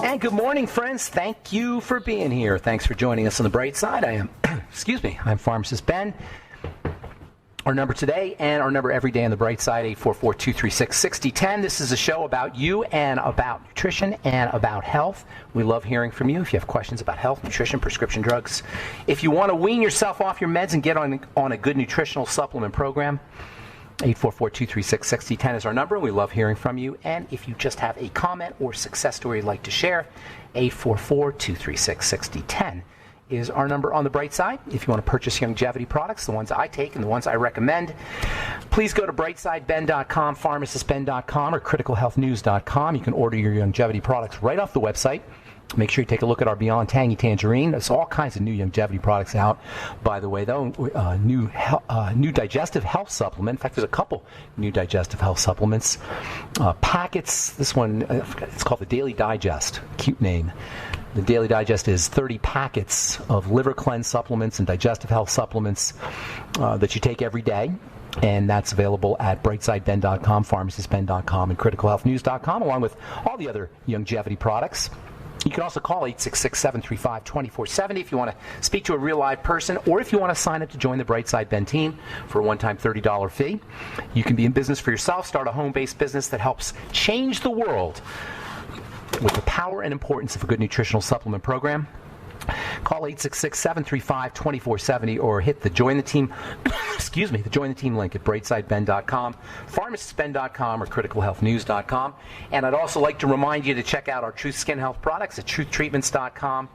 And good morning, friends. Thank you for being here. Thanks for joining us on the bright side. I am, I'm Pharmacist Ben. Our number today and our number every day on the bright side, 844-236-6010. This is a show about you and about nutrition and about health. We love hearing from you if you have questions about health, nutrition, prescription drugs. If you want to wean yourself off your meds and get on a good nutritional supplement program, 844-236-6010 is our number. We love hearing from you. And if you just have a comment or success story you'd like to share, 844-236-6010 is our number on the bright side. If you want to purchase longevity products, the ones I take and the ones I recommend, please go to brightsideben.com, pharmacistben.com, or criticalhealthnews.com. You can order your longevity products right off the website. Make sure you take a look at our Beyond Tangy Tangerine. There's all kinds of new longevity products out, by the way, though. New digestive health supplement. In fact, there's a couple new digestive health supplements. Packets. This one, it's called the Daily Digest. Cute name. The Daily Digest is 30 packets of liver cleanse supplements and digestive health supplements that you take every day. And that's available at brightsideben.com, pharmacistben.com, and criticalhealthnews.com, along with all the other longevity products. You can also call 866-735-2470 if you want to speak to a real live person, or if you want to sign up to join the Brightside Ben team for a one-time $30 fee. You can be in business for yourself, start a home-based business that helps change the world with the power and importance of a good nutritional supplement program. Call 866-735-2470 or hit the Join the Team, the Join the Team link at brightsideben.com, pharmacistben.com, or criticalhealthnews.com. And I'd also like to remind you to check out our Truth Skin Health products at truthtreatments.com.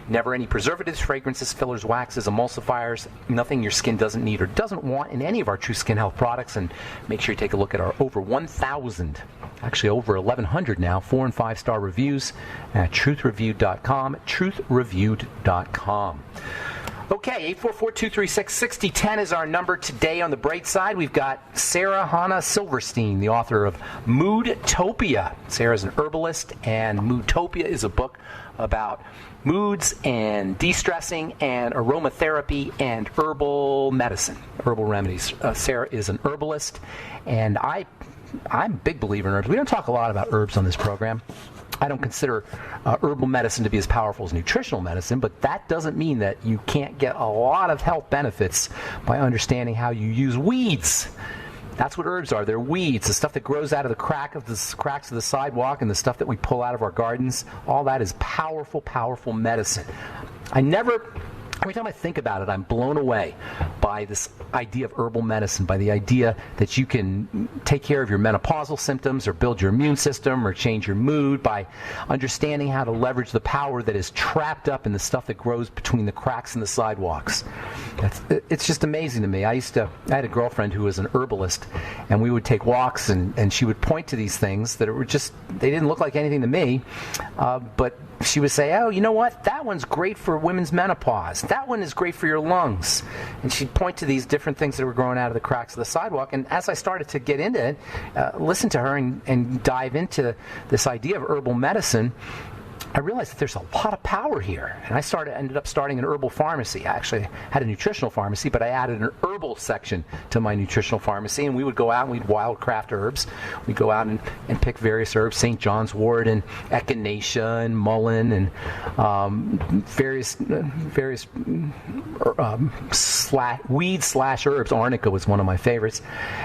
Never any preservatives, fragrances, fillers, waxes, emulsifiers, nothing your skin doesn't need or doesn't want in any of our True Skin Health products. And make sure you take a look at our over 1,000, actually over 1,100 now, 4- and 5-star reviews at truthreviewed.com, truthreviewed.com. Okay, 844-236-6010 is our number today on the bright side. We've got Sarah Hannah Silverstein, the author of Moodtopia. Sarah's an herbalist, and Moodtopia is a book about moods and de-stressing and aromatherapy and herbal medicine, herbal remedies. Sarah is an herbalist, and I'm a big believer in herbs. We don't talk a lot about herbs on this program. I don't consider herbal medicine to be as powerful as nutritional medicine, but that doesn't mean that you can't get a lot of health benefits by understanding how you use weeds. That's what herbs are. They're weeds, the stuff that grows out of the cracks of the sidewalk and the stuff that we pull out of our gardens. All that is powerful, powerful medicine. Every time I think about it, I'm blown away by this idea of herbal medicine, by the idea that you can take care of your menopausal symptoms or build your immune system or change your mood by understanding how to leverage the power that is trapped up in the stuff that grows between the cracks in the sidewalks. It's just amazing to me. I had a girlfriend who was an herbalist, and we would take walks, and she would point to these things that they didn't look like anything to me, but she would say, oh, you know what? That one's great for women's menopause. That one is great for your lungs. And she'd point to these different things that were growing out of the cracks of the sidewalk. And as I started to get into it, listen to her and dive into this idea of herbal medicine, I realized that there's a lot of power here. And I ended up starting an herbal pharmacy. I actually had a nutritional pharmacy, but I added an herbal section to my nutritional pharmacy. And we would go out and we'd wildcraft herbs. We'd go out and pick various herbs, St. John's wort and echinacea and mullein and various weed/herbs. Arnica was one of my favorites.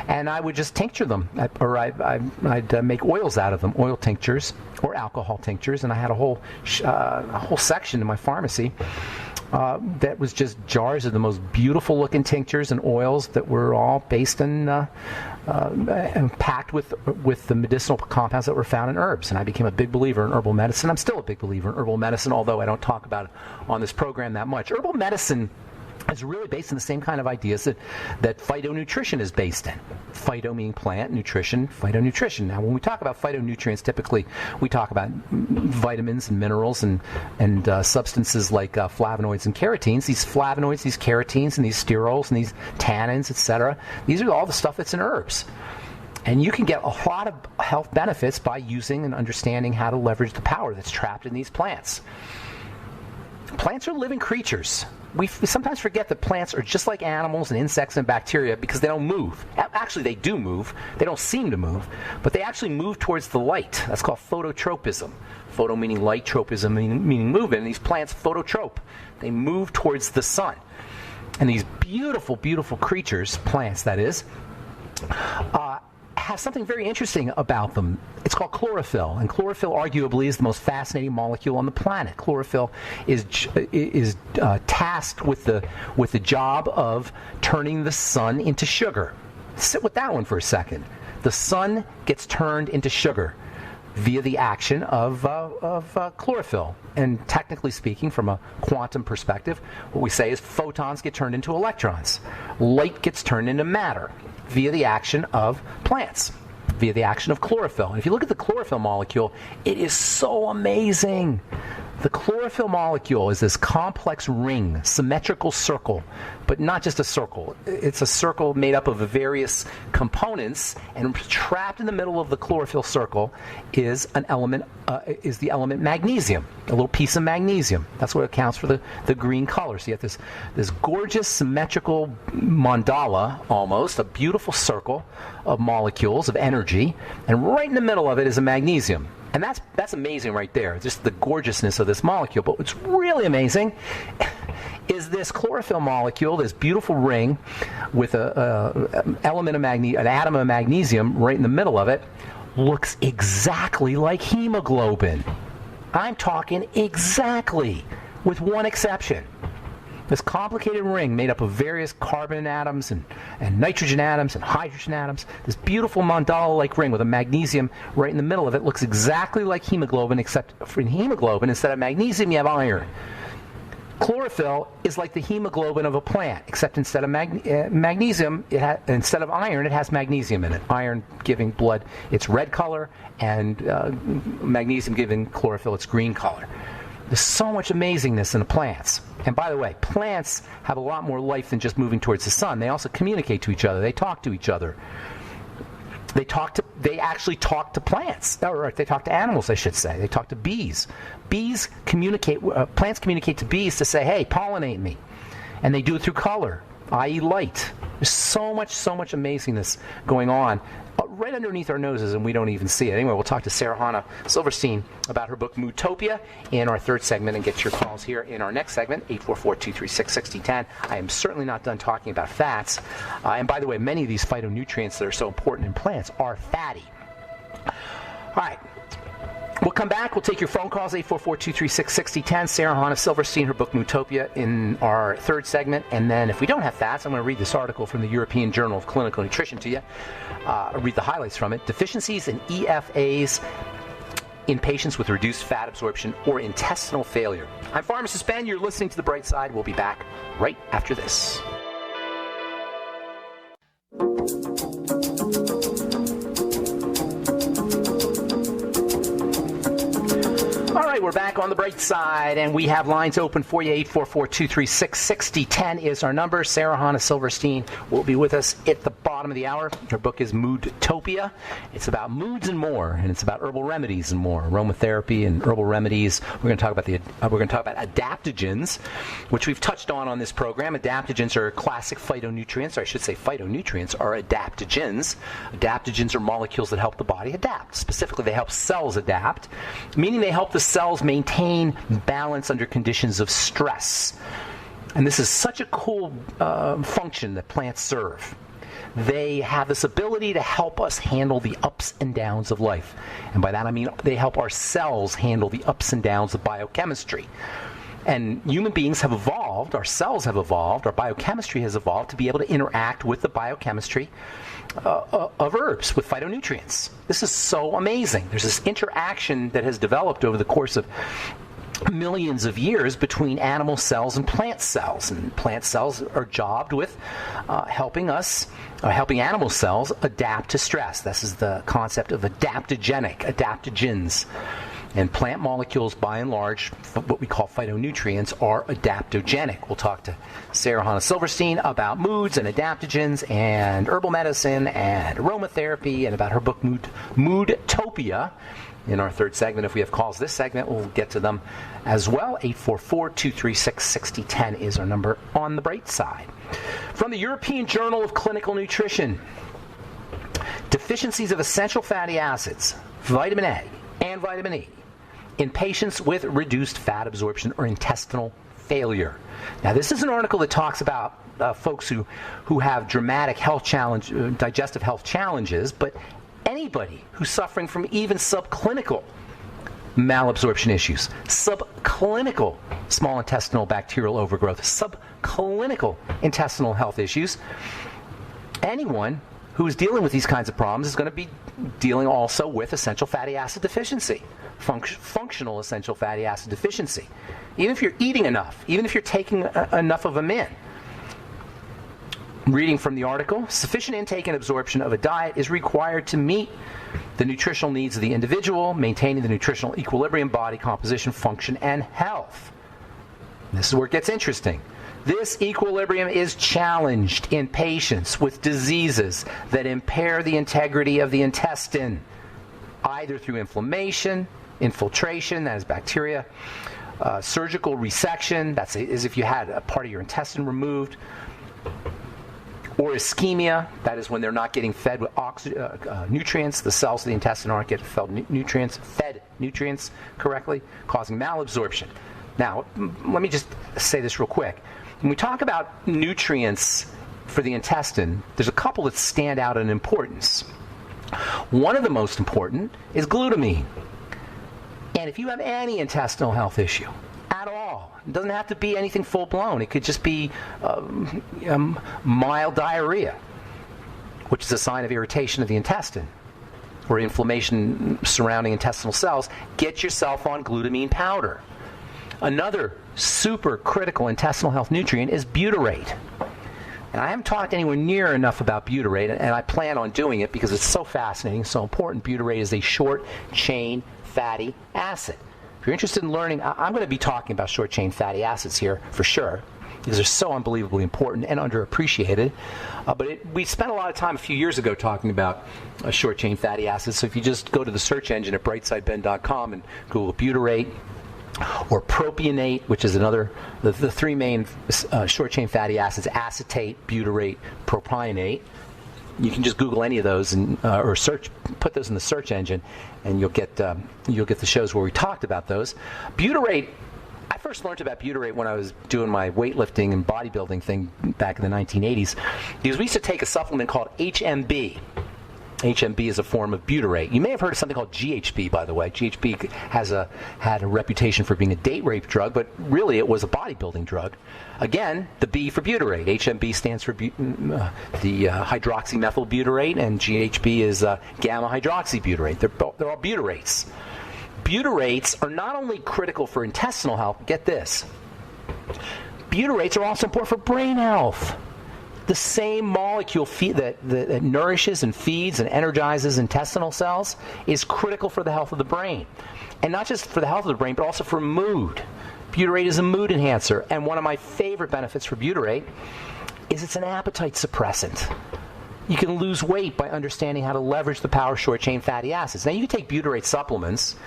And I would just tincture them, I'd make oils out of them, oil tinctures or alcohol tinctures. And I had a whole section in my pharmacy that was just jars of the most beautiful looking tinctures and oils that were all based in and packed with the medicinal compounds that were found in herbs. And I became a big believer in herbal medicine. I'm still a big believer in herbal medicine, although I don't talk about it on this program that much. Herbal medicine is really based on the same kind of ideas that phytonutrition is based in. Phyto meaning plant, nutrition, phytonutrition. Now, when we talk about phytonutrients, typically we talk about vitamins and minerals and substances like flavonoids and carotenes. These flavonoids, these carotenes, and these sterols, and these tannins, etc. These are all the stuff that's in herbs. And you can get a lot of health benefits by using and understanding how to leverage the power that's trapped in these plants. Plants are living creatures. We sometimes forget that plants are just like animals and insects and bacteria because they don't move. Actually, they do move. They don't seem to move, but they actually move towards the light. That's called phototropism. Photo meaning light, tropism meaning movement. And these plants phototrope. They move towards the sun. And these beautiful, beautiful creatures, plants that is, have something very interesting about them. It's called chlorophyll, and chlorophyll arguably is the most fascinating molecule on the planet. Chlorophyll is tasked with the job of turning the sun into sugar. Sit with that one for a second. The sun gets turned into sugar via the action of chlorophyll. And technically speaking, from a quantum perspective, what we say is photons get turned into electrons. Light gets turned into matter via the action of plants, via the action of chlorophyll. And if you look at the chlorophyll molecule, it is so amazing. The chlorophyll molecule is this complex ring, symmetrical circle, but not just a circle. It's a circle made up of various components, and trapped in the middle of the chlorophyll circle is the element magnesium, a little piece of magnesium. That's what accounts for the green color. So you have this gorgeous symmetrical mandala, almost, a beautiful circle of molecules, of energy, and right in the middle of it is a magnesium. And that's amazing right there, just the gorgeousness of this molecule. But what's really amazing is this chlorophyll molecule, this beautiful ring with an atom of magnesium right in the middle of it, looks exactly like hemoglobin. I'm talking exactly, with one exception. This complicated ring made up of various carbon atoms and nitrogen atoms and hydrogen atoms, this beautiful mandala-like ring with a magnesium right in the middle of it, looks exactly like hemoglobin, except for in hemoglobin, instead of magnesium, you have iron. Chlorophyll is like the hemoglobin of a plant, except instead of magnesium, instead of iron, it has magnesium in it. Iron giving blood its red color, and magnesium giving chlorophyll its green color. There's so much amazingness in the plants. And by the way, plants have a lot more life than just moving towards the sun. They also communicate to each other. They talk to each other. They actually talk to plants. Or they talk to animals, I should say. They talk to bees. Plants communicate to bees to say, hey, pollinate me. And they do it through color, i.e. light. There's so much amazingness going on right underneath our noses, and we don't even see it. Anyway, we'll talk to Sarah Hannah Silverstein about her book Moodtopia in our third segment, and get your calls here in our next segment, 844-236-6010. I am certainly not done talking about fats. And by the way, many of these phytonutrients that are so important in plants are fatty. All right. We'll come back. We'll take your phone calls, 844-236-6010. Sarah Hannah Silverstein, her book Moodtopia, in our third segment. And then if we don't have fats, I'm going to read this article from the European Journal of Clinical Nutrition to you. I'll read the highlights from it. Deficiencies in EFAs in patients with reduced fat absorption or intestinal failure. I'm Pharmacist Ben. You're listening to The Bright Side. We'll be back right after this. All right, we're back on The Bright Side, and we have lines open for you. 844-236-6010 is our number. Sarah Hannah Silverstein will be with us at the bottom of the hour. Her book is Moodtopia. It's about moods and more, and it's about herbal remedies and more, aromatherapy and herbal remedies. We're going to talk about adaptogens, which we've touched on this program. Adaptogens are classic phytonutrients, or I should say phytonutrients are adaptogens. Adaptogens are molecules that help the body adapt. Specifically, they help cells adapt, meaning they help the cells maintain balance under conditions of stress. And this is such a cool function that plants serve. They have this ability to help us handle the ups and downs of life. And by that I mean they help our cells handle the ups and downs of biochemistry. And human beings have evolved, our cells have evolved, our biochemistry has evolved to be able to interact with the biochemistry of herbs, with phytonutrients. This is so amazing. There's this interaction that has developed over the course of millions of years between animal cells and plant cells. And plant cells are jobbed with helping animal cells adapt to stress. This is the concept of adaptogens. And plant molecules, by and large, what we call phytonutrients, are adaptogenic. We'll talk to Sarah Hannah Silverstein about moods and adaptogens and herbal medicine and aromatherapy and about her book Moodtopia in our third segment. If we have calls this segment, we'll get to them as well. 844-236-6010 is our number on the bright side. From the European Journal of Clinical Nutrition, deficiencies of essential fatty acids, vitamin A and vitamin E, in patients with reduced fat absorption or intestinal failure. Now, this is an article that talks about folks who have dramatic digestive health challenges, but anybody who's suffering from even subclinical malabsorption issues, subclinical small intestinal bacterial overgrowth, subclinical intestinal health issues, anyone who is dealing with these kinds of problems is going to be dealing also with essential fatty acid deficiency, functional essential fatty acid deficiency. Even if you're eating enough, even if you're taking enough of them in. Reading from the article, sufficient intake and absorption of a diet is required to meet the nutritional needs of the individual, maintaining the nutritional equilibrium, body composition, function, and health. This is where it gets interesting. This equilibrium is challenged in patients with diseases that impair the integrity of the intestine, either through inflammation, infiltration, that is bacteria, surgical resection, that's as if you had a part of your intestine removed, or ischemia, that is when they're not getting fed with nutrients, the cells of the intestine aren't getting fed nutrients correctly, causing malabsorption. Now, let me just say this real quick. When we talk about nutrients for the intestine, there's a couple that stand out in importance. One of the most important is glutamine. And if you have any intestinal health issue at all, it doesn't have to be anything full-blown. It could just be mild diarrhea, which is a sign of irritation of the intestine or inflammation surrounding intestinal cells. Get yourself on glutamine powder. Another super critical intestinal health nutrient is butyrate. And I haven't talked anywhere near enough about butyrate, and I plan on doing it because it's so fascinating, so important. Butyrate is a short-chain fatty acid. If you're interested in learning, I'm going to be talking about short-chain fatty acids here for sure, because they're so unbelievably important and underappreciated. But we spent a lot of time a few years ago talking about short-chain fatty acids. So if you just go to the search engine at brightsideben.com and Google butyrate, or propionate, which is another, the three main short-chain fatty acids, acetate, butyrate, propionate. You can just Google any of those and or put those in the search engine, and you'll get the shows where we talked about those. Butyrate, I first learned about butyrate when I was doing my weightlifting and bodybuilding thing back in the 1980s, because we used to take a supplement called HMB. HMB is a form of butyrate. You may have heard of something called GHB, by the way. GHB had a reputation for being a date rape drug, but really it was a bodybuilding drug. Again, the B for butyrate. HMB stands for the hydroxymethylbutyrate, and GHB is gamma hydroxybutyrate. They're all butyrates. Butirates are not only critical for intestinal health, get this, butyrates are also important for brain health. The same molecule that nourishes and feeds and energizes intestinal cells is critical for the health of the brain. And not just for the health of the brain, but also for mood. Butyrate is a mood enhancer. And one of my favorite benefits for butyrate is it's an appetite suppressant. You can lose weight by understanding how to leverage the power of short-chain fatty acids. Now, you can take butyrate supplements,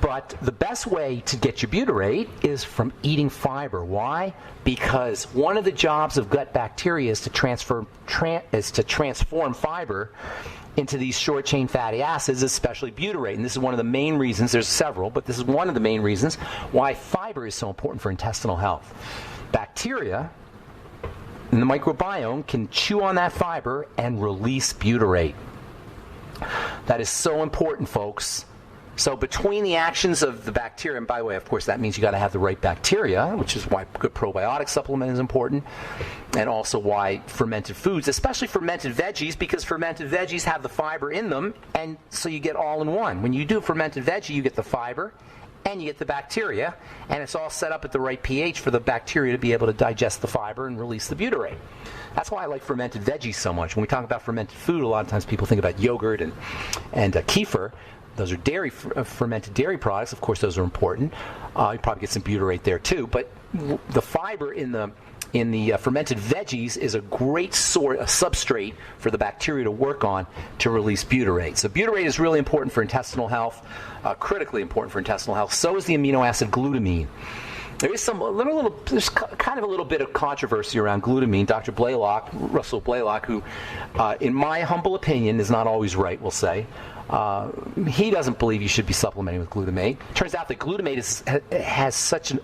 but the best way to get your butyrate is from eating fiber. Why? Because one of the jobs of gut bacteria is to transform fiber into these short-chain fatty acids, especially butyrate. And this is one of the main reasons, there's several, but this is one of the main reasons why fiber is so important for intestinal health. Bacteria in the microbiome can chew on that fiber and release butyrate. That is so important, folks. So between the actions of the bacteria, and by the way, of course, that means you got to have the right bacteria, which is why good probiotic supplement is important, and also why fermented foods, especially fermented veggies, because fermented veggies have the fiber in them, and so you get all in one. When you do fermented veggie, you get the fiber, and you get the bacteria, and it's all set up at the right pH for the bacteria to be able to digest the fiber and release the butyrate. That's why I like fermented veggies so much. When we talk about fermented food, a lot of times people think about yogurt and kefir. Those are fermented dairy products. Of course, those are important. You probably get some butyrate there too. But the fiber in the fermented veggies is a great substrate for the bacteria to work on to release butyrate. So butyrate is really important for intestinal health, critically important for intestinal health. So is the amino acid glutamine. There is there's kind of a little bit of controversy around glutamine. Dr. Russell Blaylock, who, in my humble opinion, is not always right, we'll say. He doesn't believe you should be supplementing with glutamate. Turns out that glutamate has such an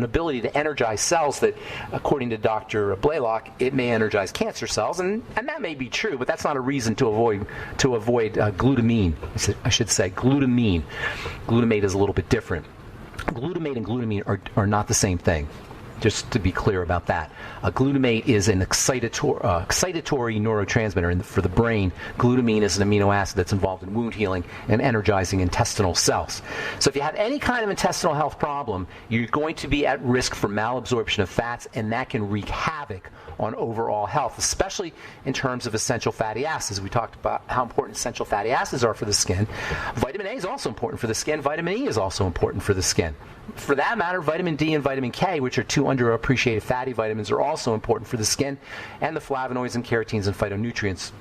ability to energize cells that, according to Dr. Blaylock, it may energize cancer cells, and that may be true, but that's not a reason to avoid glutamine. I should say glutamine. Glutamate is a little bit different. Glutamate and glutamine are not the same thing, just to be clear about that. Glutamate is an excitatory neurotransmitter for the brain. Glutamine is an amino acid that's involved in wound healing and energizing intestinal cells. So if you have any kind of intestinal health problem, you're going to be at risk for malabsorption of fats, and that can wreak havoc on overall health, especially in terms of essential fatty acids. We talked about how important essential fatty acids are for the skin. Vitamin A is also important for the skin. Vitamin E is also important for the skin. For that matter, vitamin D and vitamin K, which are two underappreciated fatty vitamins, are also important for the skin. And the flavonoids and carotenes and phytonutrients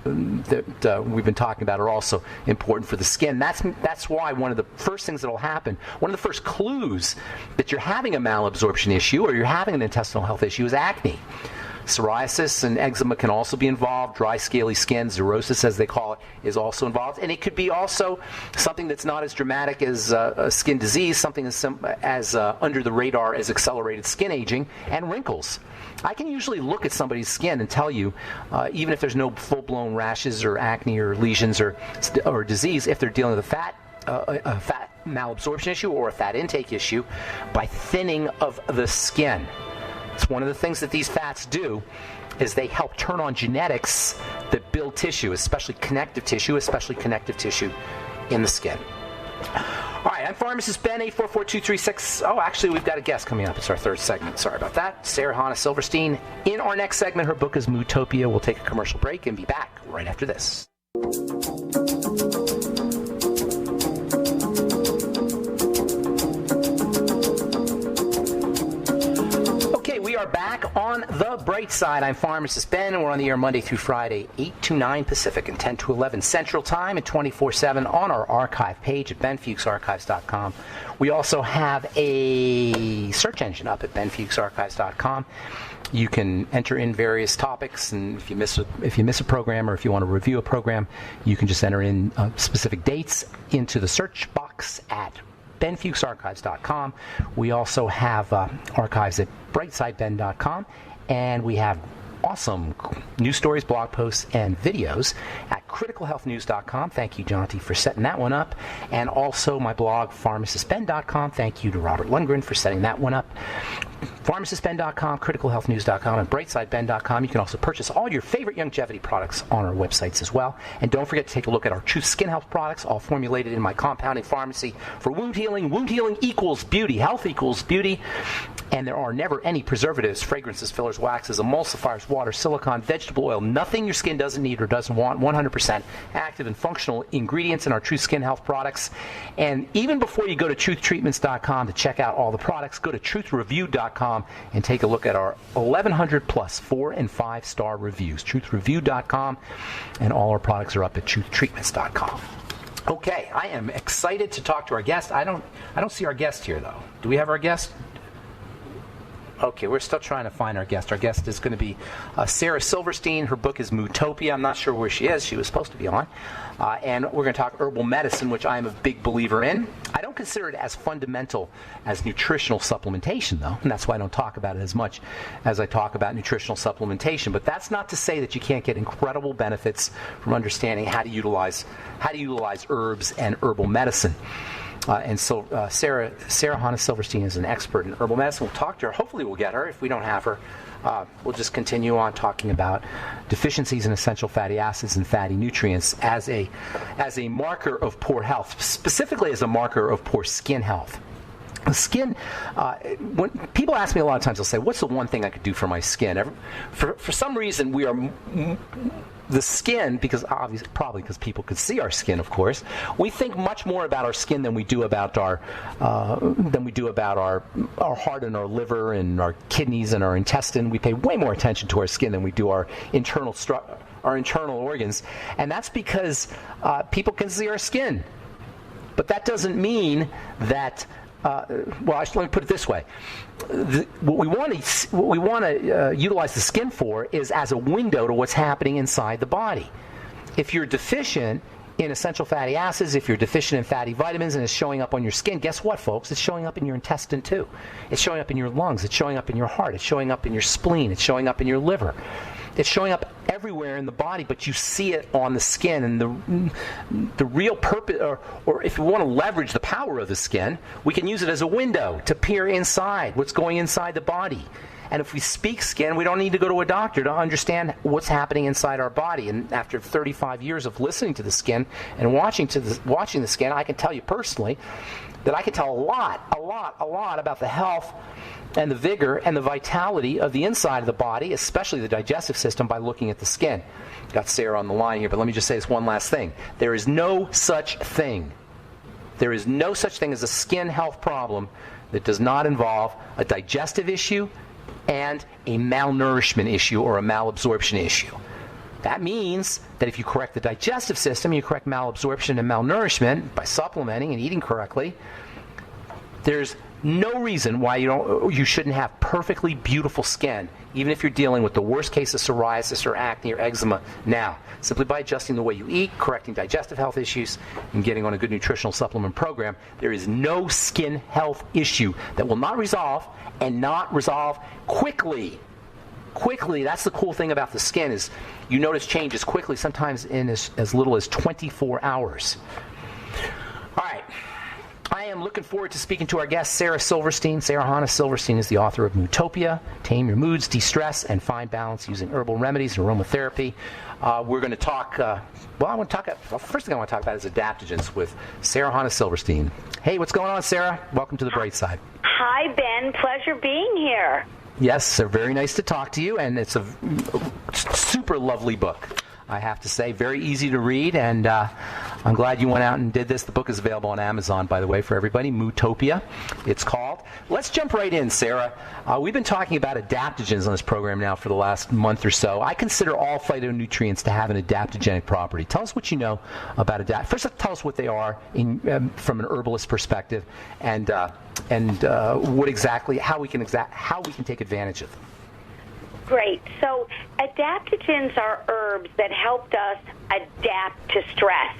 that we've been talking about are also important for the skin. That's why one of the first things that will happen, one of the first clues that you're having a malabsorption issue or you're having an intestinal health issue is acne. Psoriasis and eczema can also be involved. Dry, scaly skin, xerosis as they call it, is also involved. And it could be also something that's not as dramatic as a skin disease, something as under the radar as accelerated skin aging and wrinkles. I can usually look at somebody's skin and tell you, even if there's no full-blown rashes or acne or lesions or disease, if they're dealing with a fat malabsorption issue or a fat intake issue, by thinning of the skin. It's one of the things that these fats do is they help turn on genetics that build tissue, especially connective tissue in the skin. All right, I'm Pharmacist Ben, 844-236. Oh, actually, we've got a guest coming up. It's our third segment. Sorry about that. Sarah Hannah Silverstein. In our next segment, her book is Mootopia. We'll take a commercial break and be back right after this. We are back on the bright side. I'm Pharmacist Ben, and we're on the air Monday through Friday, 8 to 9 Pacific and 10 to 11 Central Time, and 24/7 on our archive page at benfuchsarchives.com. We also have a search engine up at benfuchsarchives.com. You can enter in various topics, and if you miss a program or if you want to review a program, you can just enter in specific dates into the search box at benfuchsarchives.com. We also have archives at brightsideben.com, and we have awesome news stories, blog posts, and videos at criticalhealthnews.com. Thank you, Jonty, for setting that one up. And also my blog, pharmacistben.com. Thank you to Robert Lundgren for setting that one up. pharmacistben.com, criticalhealthnews.com, and brightsideben.com. You can also purchase all your favorite longevity products on our websites as well. And don't forget to take a look at our True Skin Health products, all formulated in my compounding pharmacy for wound healing. Wound healing equals beauty. Health equals beauty. And there are never any preservatives, fragrances, fillers, waxes, emulsifiers, water, silicone, vegetable oil, nothing your skin doesn't need or doesn't want. 100% active and functional ingredients in our True Skin Health products. And even before you go to truthtreatments.com to check out all the products, go to truthreview.com and take a look at our 1,100 plus 4- and 5-star reviews. Truthreview.com, and all our products are up at truthtreatments.com. Okay, I am excited to talk to our guest. I don't see our guest here though. Do we have our guest? Okay, we're still trying to find our guest. Our guest is going to be Sarah Silverstein. Her book is Mootopia. I'm not sure where she is. She was supposed to be on. And we're going to talk herbal medicine, which I am a big believer in. I don't consider it as fundamental as nutritional supplementation, though, and that's why I don't talk about it as much as I talk about nutritional supplementation. But that's not to say that you can't get incredible benefits from understanding how to utilize herbs and herbal medicine. And so Sarah Hannah Silverstein is an expert in herbal medicine. We'll talk to her. Hopefully we'll get her. If we don't have her, we'll just continue on talking about deficiencies in essential fatty acids and fatty nutrients as a marker of poor health, specifically as a marker of poor skin health. The skin, when people ask me a lot of times, they'll say, what's the one thing I could do for my skin? For some reason, we are the skin, because obviously, probably because people could see our skin, of course, we think much more about our skin than we do about our heart and our liver and our kidneys and our intestine. We pay way more attention to our skin than we do our internal organs, and that's because people can see our skin. But that doesn't mean that. Let me put it this way: what we want to utilize the skin for is as a window to what's happening inside the body. If you're deficient in essential fatty acids, if you're deficient in fatty vitamins, and it's showing up on your skin, guess what, folks? It's showing up in your intestine too. It's showing up in your lungs. It's showing up in your heart. It's showing up in your spleen. It's showing up in your liver. It's showing up everywhere in the body, but you see it on the skin. And the real purpose, or if we want to leverage the power of the skin, we can use it as a window to peer inside what's going inside the body. And if we speak skin, we don't need to go to a doctor to understand what's happening inside our body. And after 35 years of listening to the skin and watching the skin, I can tell you personally that I can tell a lot about the health and the vigor and the vitality of the inside of the body, especially the digestive system, by looking at the skin. Got Sarah on the line here, but let me just say this one last thing. There is no such thing. There is no such thing as a skin health problem that does not involve a digestive issue and a malnourishment issue or a malabsorption issue. That means that if you correct the digestive system, you correct malabsorption and malnourishment by supplementing and eating correctly, there's no reason why you shouldn't have perfectly beautiful skin, even if you're dealing with the worst case of psoriasis or acne or eczema now. Simply by adjusting the way you eat, correcting digestive health issues, and getting on a good nutritional supplement program, there is no skin health issue that will not resolve, and not resolve quickly. Quickly, that's the cool thing about the skin, is you notice changes quickly, sometimes in as little as 24 hours. All right. I am looking forward to speaking to our guest, Sarah Silverstein. Sarah Hannah Silverstein is the author of Mootopia, Tame Your Moods, De-Stress, and Find Balance Using Herbal Remedies and Aromatherapy. We're going to talk, first thing I want to talk about is adaptogens with Sarah Hannah Silverstein. Hey, what's going on, Sarah? Welcome to The Bright Side. Hi, Ben. Pleasure being here. Yes, they're very nice to talk to you, and it's a super lovely book, I have to say. Very easy to read, and I'm glad you went out and did this. The book is available on Amazon, by the way, for everybody. Mootopia, it's called. Let's jump right in, Sarah. We've been talking about adaptogens on this program now for the last month or so. I consider all phytonutrients to have an adaptogenic property. Tell us what you know about First, tell us what they are from an herbalist perspective, and what exactly, how we can take advantage of them. Great. So adaptogens are herbs that helped us adapt to stress.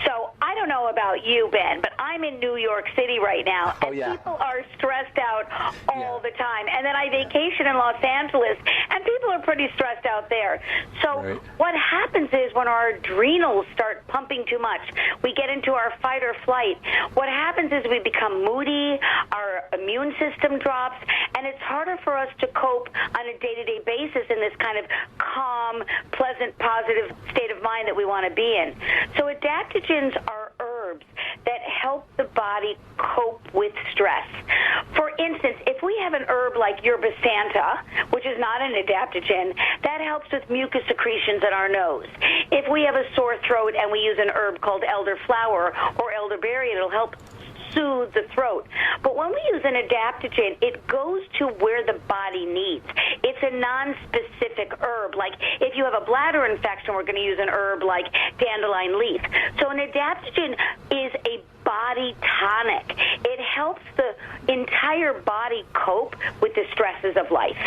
So I don't know about you, Ben, but I'm in New York City right now, and people are stressed out all the time. And then I vacation in Los Angeles, and people are pretty stressed out there. So what happens is when our adrenals start pumping too much, we get into our fight or flight. What happens is we become moody, our immune system drops, and it's harder for us to cope on a day-to-day basis in this kind of calm, pleasant, positive state of mind that we want to be in. So adaptogens are herbs that help the body cope with stress. For instance, if we have an herb like yerba santa, which is not an adaptogen, that helps with mucus secretions in our nose. If we have a sore throat and we use an herb called elderflower or elderberry, it'll help soothe the throat. But when we use an adaptogen, it goes to where the body needs. It's a non-specific herb. Like if you have a bladder infection, we're going to use an herb like dandelion leaf. So an adaptogen is a body tonic. It helps the entire body cope with the stresses of life.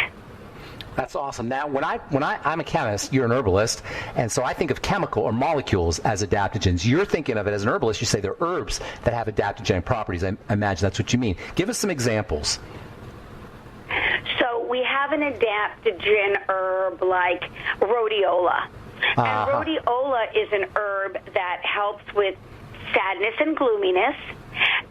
That's awesome. Now, when I'm a chemist, you're an herbalist, and so I think of chemical or molecules as adaptogens. You're thinking of it as an herbalist. You say they're herbs that have adaptogenic properties. I imagine that's what you mean. Give us some examples. So we have an adaptogen herb like rhodiola. And rhodiola is an herb that helps with sadness and gloominess,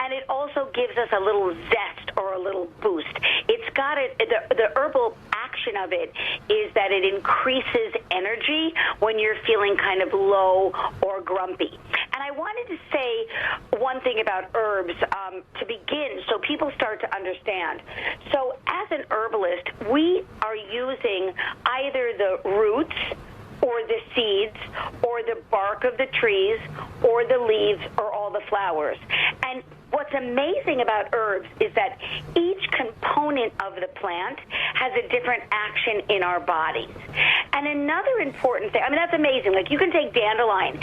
and it also gives us a little zest or a little boost. It's got the herbal action of it is that it increases energy when you're feeling kind of low or grumpy. And I wanted to say one thing about herbs to begin so people start to understand. So as an herbalist, we are using either the roots or the seeds bark of the trees or the leaves or all the flowers. And what's amazing about herbs is that each component of the plant has a different action in our bodies. And another important thing, I mean, that's amazing. Like, you can take dandelion.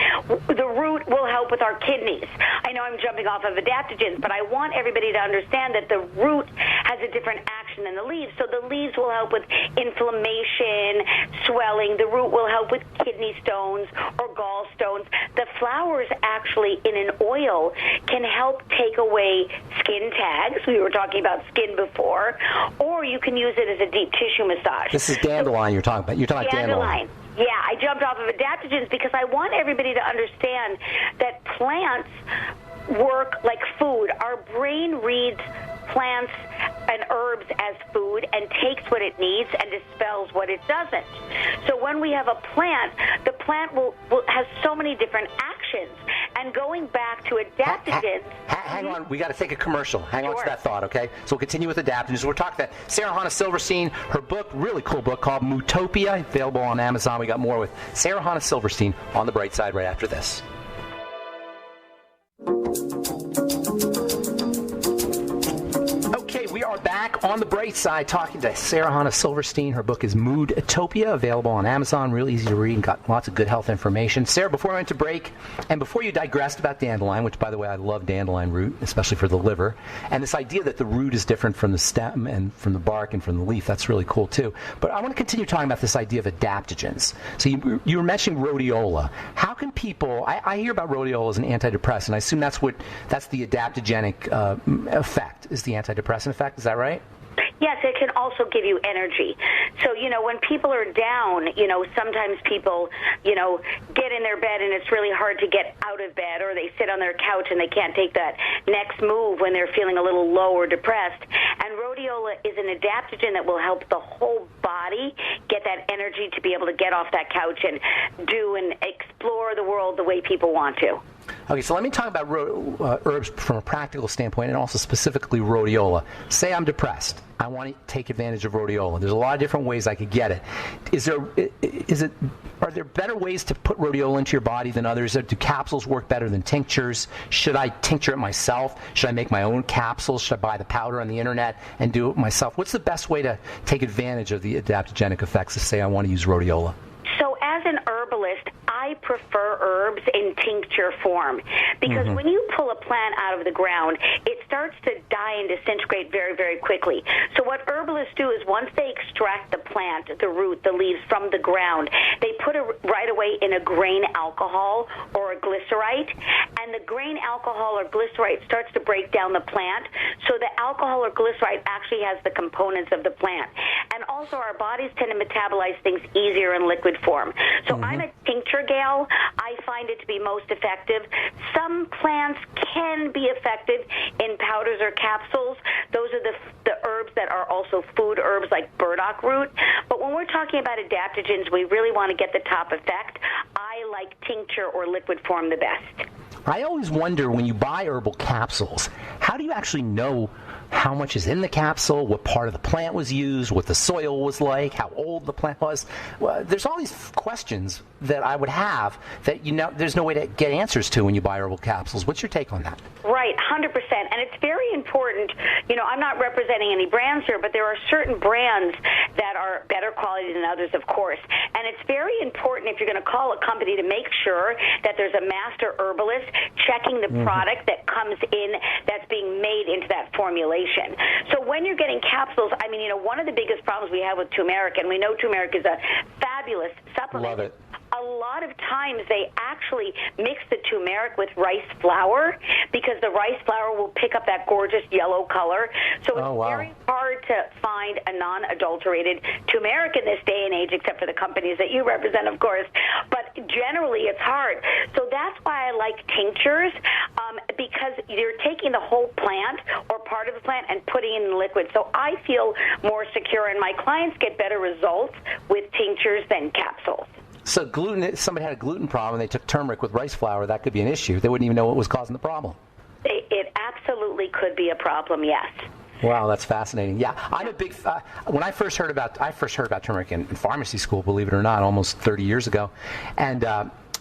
The root will help with our kidneys. I know I'm jumping off of adaptogens, but I want everybody to understand that the root has a different action than the leaves. So the leaves will help with inflammation, swelling. The root will help with kidney stones or gallstones. The flowers actually, in an oil, can help take away skin tags. We were talking about skin before. Or you can use it as a deep tissue massage. This is dandelion you're talking about. You're talking about dandelion. Yeah, I jumped off of adaptogens because I want everybody to understand that plants work like food. Our brain reads plants and herbs as food and takes what it needs and dispels what it doesn't. So when we have a plant, the plant will has so many different actions. And going back to adaptogens... Hang on, we got to take a commercial. Hang on to that thought, okay? So we'll continue with adaptogens. We're talking about Sarah Hannah Silverstein, her book, really cool book called Mutopia, available on Amazon. We got more with Sarah Hannah Silverstein on The Bright Side right after this. We are back on The Bright Side talking to Sarah Hannah Silverstein. Her book is Moodtopia, available on Amazon. Really easy to read and got lots of good health information. Sarah, before I went to break, and before you digressed about dandelion, which, by the way, I love dandelion root, especially for the liver, and this idea that the root is different from the stem and from the bark and from the leaf, that's really cool, too. But I want to continue talking about this idea of adaptogens. So you were mentioning rhodiola. How can people, I hear about rhodiola as an antidepressant. I assume that's the adaptogenic effect, is the antidepressant effect. Is that right? Yes, it can also give you energy. So, when people are down, sometimes people, get in their bed and it's really hard to get out of bed, or they sit on their couch and they can't take that next move when they're feeling a little low or depressed. And rhodiola is an adaptogen that will help the whole body get that energy to be able to get off that couch and do and explore the world the way people want to. Okay, so let me talk about herbs from a practical standpoint, and also specifically rhodiola. Say I'm depressed. I want to take advantage of rhodiola. There's a lot of different ways I could get it. Are there better ways to put rhodiola into your body than others? Do capsules work better than tinctures? Should I tincture it myself? Should I make my own capsules? Should I buy the powder on the internet and do it myself? What's the best way to take advantage of the adaptogenic effects to say I want to use rhodiola? So as an herbalist, I prefer herbs in tincture form because when you pull a plant out of the ground, it starts to die and disintegrate very, very quickly. So what herbalists do is once they extract the plant, the root, the leaves from the ground, they put it right away in a grain alcohol or a glycerite, and the grain alcohol or glycerite starts to break down the plant. So the alcohol or glycerite actually has the components of the plant. And also our bodies tend to metabolize things easier in liquid form. So I'm a tincture gal. I find it to be most effective. Some plants can be effective in powders or capsules. Those are the herbs that are also food herbs like burdock root. But when we're talking about adaptogens, we really want to get the top effect. I like tincture or liquid form the best. I always wonder when you buy herbal capsules, how do you actually know how much is in the capsule, what part of the plant was used, what the soil was like, how old the plant was? Well, there's all these questions that I would have that there's no way to get answers to when you buy herbal capsules. What's your take on that? Right, 100%. And it's very important. I'm not representing any brands here, but there are certain brands that are better quality than others, of course. And it's very important if you're going to call a company to make sure that there's a master herbalist checking the product that comes in that's being made into that formulation. So when you're getting capsules, one of the biggest problems we have with turmeric, and we know turmeric is a fabulous supplement. Love it. A lot of times they actually mix the turmeric with rice flour because the rice flour will pick up that gorgeous yellow color. So it's very hard to find a non-adulterated turmeric in this day and age, except for the companies that you represent, of course. But generally it's hard. So that's why I like tinctures, because you're taking the whole plant or part of the plant and putting it in liquid. So I feel more secure, and my clients get better results with tinctures than capsules. So gluten, somebody had a gluten problem and they took turmeric with rice flour, that could be an issue. They wouldn't even know what was causing the problem. It absolutely could be a problem, yes. Wow, that's fascinating. Yeah, I'm a big. When I first heard about turmeric in pharmacy school, believe it or not, almost 30 years ago, and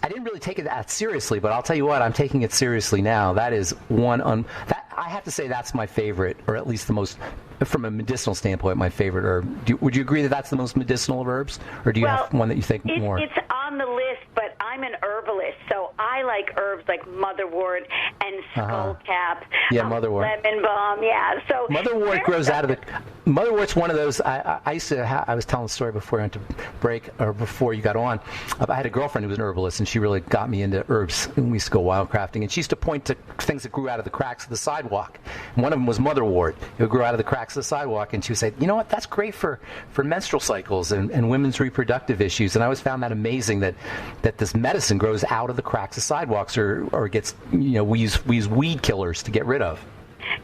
I didn't really take it that seriously, but I'll tell you what, I'm taking it seriously now. That is one that I have to say that's my favorite, or at least the most, from a medicinal standpoint, my favorite herb. Would you agree that that's the most medicinal of herbs, or do you have one that you think more? It's on the list, but I'm an herbalist, so I like herbs like motherwort and skullcap. Yeah, motherwort. Lemon balm, yeah. So motherwort grows out of the. Motherwort's one of those. I used to. I was telling the story before I went to break, or before you got on. I had a girlfriend who was an herbalist, and she really got me into herbs. And we used to go wildcrafting, and she used to point to things that grew out of the cracks of the sidewalk. And one of them was motherwort. It grew out of the cracks of the sidewalk, and she would say, "You know what? That's great for menstrual cycles and women's reproductive issues." And I always found that amazing that this medicine grows out of the cracks of sidewalks, or gets, we use weed killers to get rid of.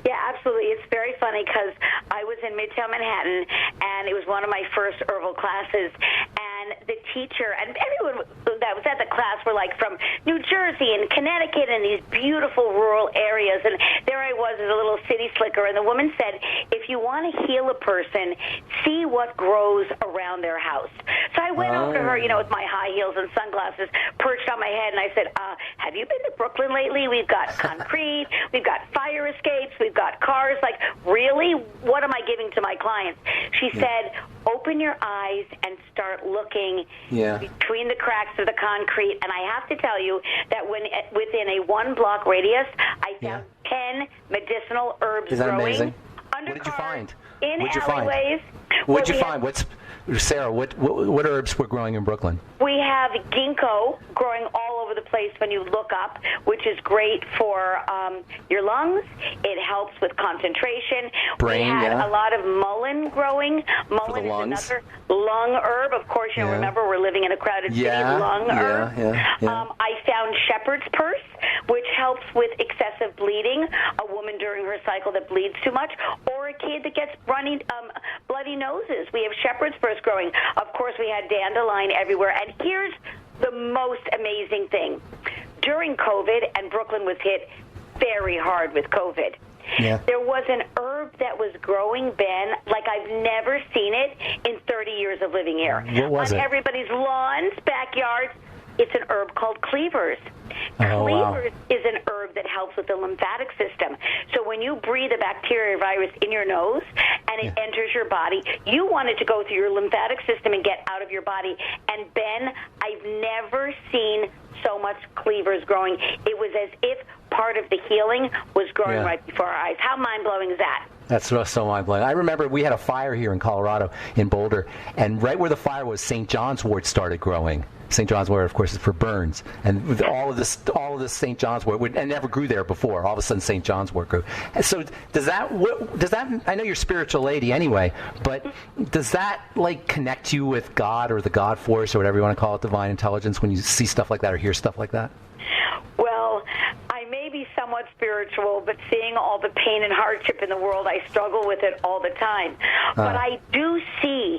Yeah, absolutely. It's very funny because I was in Midtown Manhattan, and it was one of my first herbal classes, and the teacher and everyone that was at the class were like from New Jersey and Connecticut and these beautiful rural areas, and there I was as a little city slicker, and the woman said, if you want to heal a person, see what grows around their house. So I went over to her, with my high heels and sunglasses perched on my head, and I said, have you been to Brooklyn lately? We've got concrete, we've got fire escapes, we've got cars. Like, really? What am I giving to my clients? She said, open your eyes and start looking between the cracks of the concrete. And I have to tell you that within a 1-block radius, I found 10 medicinal herbs growing. Amazing? Under what did you find? In What'd you alleyways. What'd you find? Sarah, what herbs were growing in Brooklyn? We have ginkgo growing all over the place when you look up, which is great for your lungs. It helps with concentration. Brain, we had a lot of mullein growing. Mullein is another lung herb. Of course, remember we're living in a crowded city. Lung herb. I found shepherd's purse, which helps with excessive bleeding. A woman during her cycle that bleeds too much, or a kid that gets bloody noses. We have shepherd's purse growing. Of course, we had dandelion everywhere. And here's the most amazing thing. During COVID, and Brooklyn was hit very hard with COVID, there was an herb that was growing, Ben, like I've never seen it in 30 years of living here. What was it? On everybody's lawns, backyards. It's an herb called cleavers. Cleavers is an herb that helps with the lymphatic system. So when you breathe a bacteria or virus in your nose and it enters your body, you want it to go through your lymphatic system and get out of your body. And Ben, I've never seen so much cleavers growing. It was as if part of the healing was growing right before our eyes. How mind-blowing is that? That's so mind-blowing. I remember we had a fire here in Colorado, in Boulder, and right where the fire was, St. John's wort started growing. St. John's wort, of course, is for burns, and all of this St. John's wort and never grew there before. All of a sudden, St. John's wort grew. And so does that? I know you're a spiritual lady anyway, but does that connect you with God or the God force or whatever you want to call it, divine intelligence, when you see stuff like that or hear stuff like that? Well, I may be somewhat spiritual, but seeing all the pain and hardship in the world, I struggle with it all the time. But I do see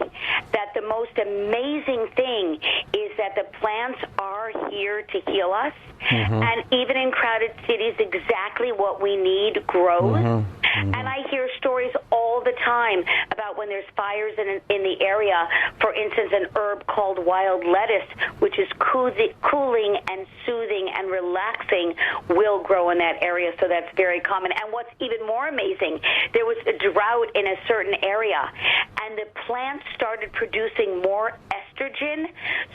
that the most amazing thing is that the plants are here to heal us. And even in crowded cities, exactly what we need grows. And I hear stories all the time about when there's fires in the area. For instance, an herb called wild lettuce, which is cooling and soothing and relaxing, will grow in that area. So that's very common. And what's even more amazing, there was a drought in a certain area, and the plants started producing more estrogen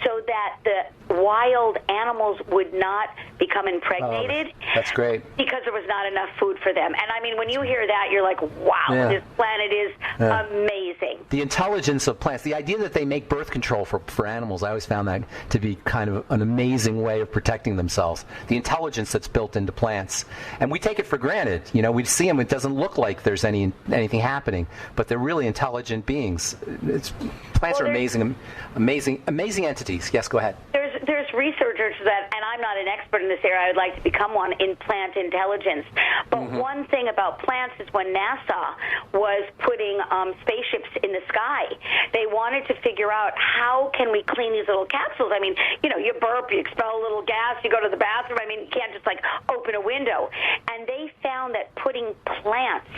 so that the wild animals would not become impregnated. That's great. Because there was not enough food for them. And I mean, when you hear that, you're like, wow, this planet is amazing. The intelligence of plants, the idea that they make birth control for animals, I always found that to be kind of an amazing way of protecting themselves. The intelligence that's built into plants. And we take it for granted. We see them, it doesn't look like there's anything happening, but they're really intelligent beings. Plants are amazing entities. Yes, go ahead. There's researchers that, and I'm not an expert in this area, I would like to become one, in plant intelligence. But one thing about plants is when NASA was putting spaceships in the sky, they wanted to figure out how can we clean these little capsules. I mean, you burp, you expel a little gas, you go to the bathroom. I mean, you can't just open a window. And they found that putting plants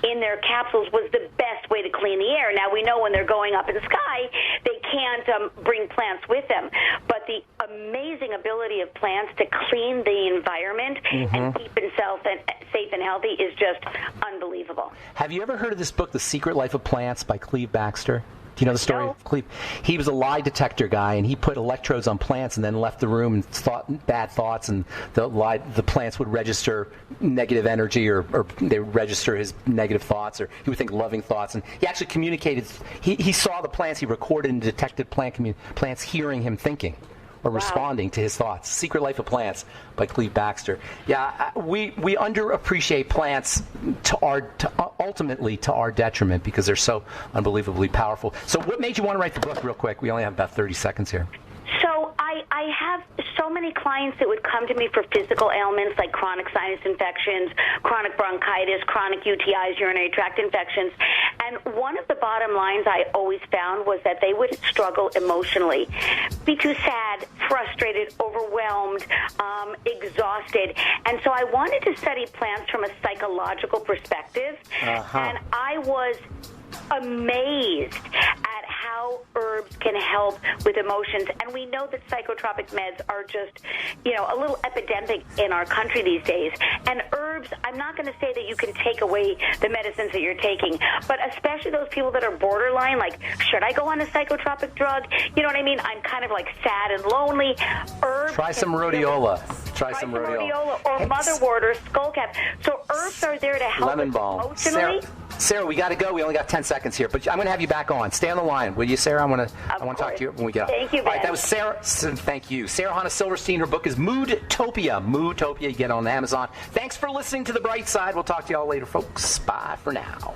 in their capsules was the best way to clean the air. Now, we know when they're going up in the sky, they can't bring plants with them. But the amazing ability of plants to clean the environment and keep himself safe and healthy is just unbelievable. Have you ever heard of this book, The Secret Life of Plants by Cleve Baxter? Do you know the story of Cleve? He was a lie detector guy, and he put electrodes on plants and then left the room and thought bad thoughts, and the plants would register negative energy, or they would register his negative thoughts, or he would think loving thoughts. And he actually communicated. He saw the plants, he recorded and detected plants hearing him thinking or responding to his thoughts. Secret Life of Plants by Cleve Baxter. Yeah, we underappreciate plants ultimately to our detriment because they're so unbelievably powerful. So what made you want to write the book real quick? We only have about 30 seconds here. So I have so many clients that would come to me for physical ailments like chronic sinus infections, chronic bronchitis, chronic UTIs, urinary tract infections. And one of the bottom lines I always found was that they would struggle emotionally, be too sad, frustrated, overwhelmed, exhausted. And so I wanted to study plants from a psychological perspective. And I was amazed at how herbs can help with emotions. And we know that psychotropic meds are just, a little epidemic in our country these days. And herbs, I'm not going to say that you can take away the medicines that you're taking, but especially those people that are borderline, like, should I go on a psychotropic drug? You know what I mean? I'm kind of like sad and lonely. Herbs. Try some rhodiola. Try some rhodiola. Or motherwort or skullcap. So herbs are there to help lemon balm. Emotionally. Sarah, we got to go. We only got 10 seconds here, but I'm going to have you back on. Stay on the line, will you, Sarah? I want to talk to you when we get off. Thank you, Ben. All right, that was Sarah. Thank you. Sarah Hannah Silverstein. Her book is Moodtopia. Moodtopia. You get it on Amazon. Thanks for listening to The Bright Side. We'll talk to you all later, folks. Bye for now.